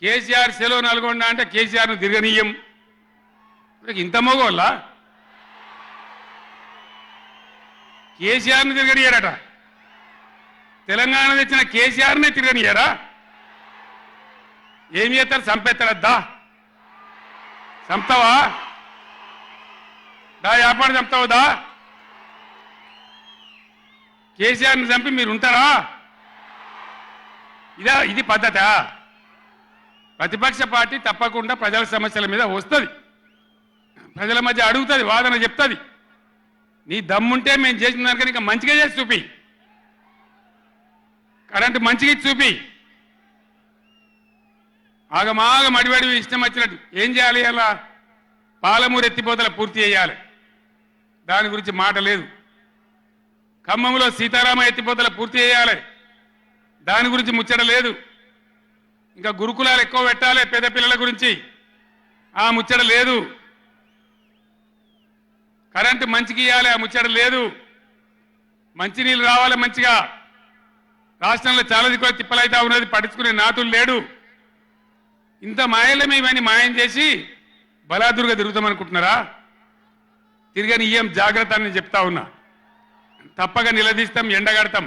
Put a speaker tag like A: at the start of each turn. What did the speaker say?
A: కేసీఆర్ సెలవు నల్గొండ అంటే కేసీఆర్ను తిరగనీయం. ఇంత మగోళ్ళ కేసీఆర్ను తిరగనియారట. తెలంగాణ తెచ్చిన కేసీఆర్నే తిరగనియారా? ఏం చేస్తారు? చంపేస్తారద్దా? చంపుతావా? దా వ్యాపారం చంపుతావుదా? కేసీఆర్ని చంపి మీరు ఉంటారా? ఇది పద్ధత? ప్రతిపక్ష పార్టీ తప్పకుండా ప్రజల సమస్యల మీద వస్తుంది, ప్రజల మధ్య అడుగుతుంది, వాదన చెప్తుంది. నీ దమ్ముంటే మేము చేసిన దానికన్నా ఇంకా మంచిగా చేసి చూపి, కరెంటు మంచిగా చూపి. ఆగమాగం అడివడివి ఇష్టం వచ్చినట్టు ఏం చేయాలి? అలా పాలమూరు ఎత్తిపోతల పూర్తి చేయాలి, దాని గురించి మాట లేదు. ఖమ్మంలో సీతారామ ఎత్తిపోతల పూర్తి చేయాలి, దాని గురించి ముచ్చట లేదు. ఇంకా గురుకులాలు ఎక్కువ పెట్టాలి పేద పిల్లల గురించి, ఆ ముచ్చట లేదు. కరెంటు మంచిగా ఇవ్వాలి, ఆ ముచ్చట లేదు. మంచినీళ్ళు రావాలి మంచిగా. రాష్ట్రంలో చాలా దిక్కువ తిప్పలైతా ఉన్నది, పట్టించుకునే నాతులు లేడు. ఇంత మాయలమే ఇవన్నీ మాయం చేసి బలాదురుగా తిరుగుతామనుకుంటున్నారా? తిరగని ఏం జాగ్రత్త అని చెప్తా ఉన్నా. తప్పగా నిలదీస్తాం, ఎండగడతాం.